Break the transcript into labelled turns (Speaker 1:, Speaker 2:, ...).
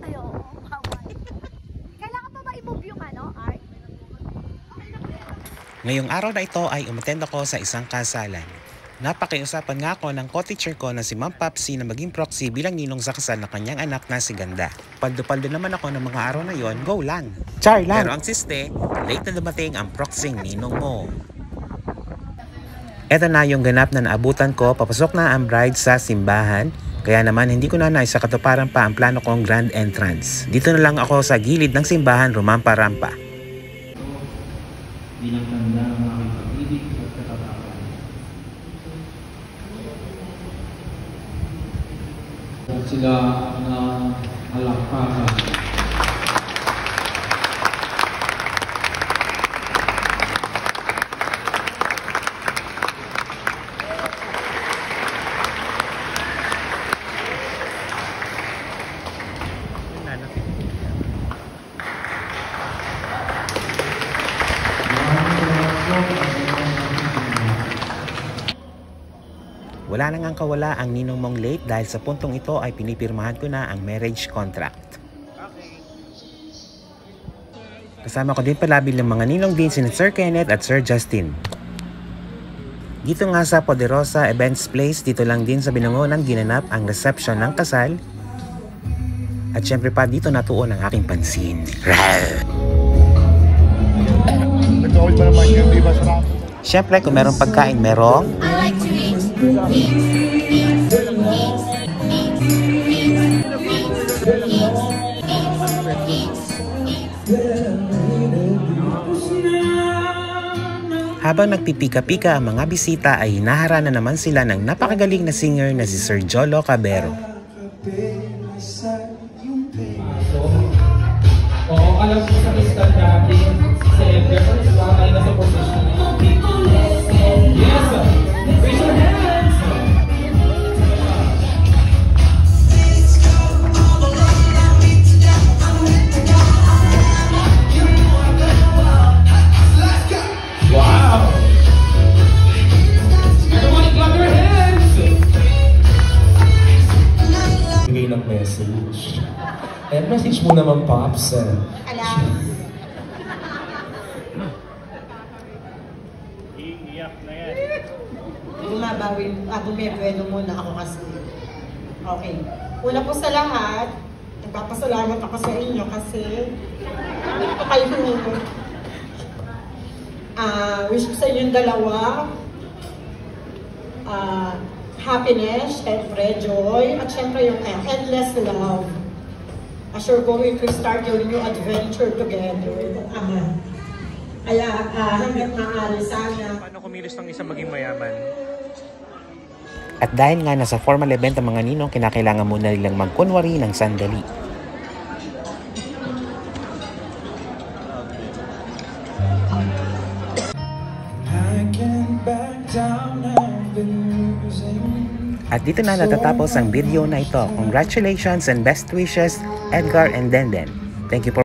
Speaker 1: Ayo, bawal. Kailangan pa ba i-move yung art?
Speaker 2: Ngayong araw na ito ay umattend ako sa isang kasalan. Napakiusapan nga ako ng co-teacher ko na si Ma'am Papsi na maging proxy bilang ninong sa kasal na kanyang anak na si Ganda. Paldo-paldo naman ako ng mga araw na yon, go lang. Char lang. Pero ang siste, late na dumating ang proxy ninong mo. Eto na yung ganap na naabutan ko, papasok na ang bride sa simbahan. Kaya naman hindi ko na naisakatuparan pa ang plano kong grand entrance. Dito na lang ako sa gilid ng simbahan, rumampa-rampa.
Speaker 3: Bilang tanda ng aking pag-ibig at katatapan. Sila na halakpakan.
Speaker 2: Wala na ngang kawala ang ninong mong late dahil sa puntong ito ay pinipirmahan ko na ang marriage contract. Kasama ko din palabi ng mga ninong din si Sir Kenneth at Sir Justin. Dito nga sa Poderosa Events Place, dito lang din sa Binangonan ginanap ang reception ng kasal. At syempre pa dito natuon ang aking pansin. Syempre kung merong pagkain, merong habang nagpipika-pika ang mga bisita ay hinaharana naman sila ng napakagaling na singer na si Sir Jolo Cabero.
Speaker 3: Oo, alam ko sa istan natin sa Edgar, ay nasa position. Yes, raise your hands! Wow! Everybody clap your hands! Bigay ng message. Eh, message mo naman, Pops.
Speaker 1: Alam.
Speaker 4: Iiyak na yan.
Speaker 5: Bumabawin, bumibuelo muna ako kasi. Okay. Una po sa lahat, nagpapasalamat ako sa inyo kasi kayo huminto. Wish ko sa inyong dalawa happiness, syempre joy, at syempre yung endless love. As you're going to start your new adventure together. Kaya hanggang maaari sana.
Speaker 4: Paano kumilos ng isang maging mayaman?
Speaker 2: At dahil nga nasa formal event ang mga ninong, kinakailangan muna nilang magkunwari ng sandali. At dito na natatapos ang video na ito. Congratulations and best wishes, Edgar and Denden. Thank you for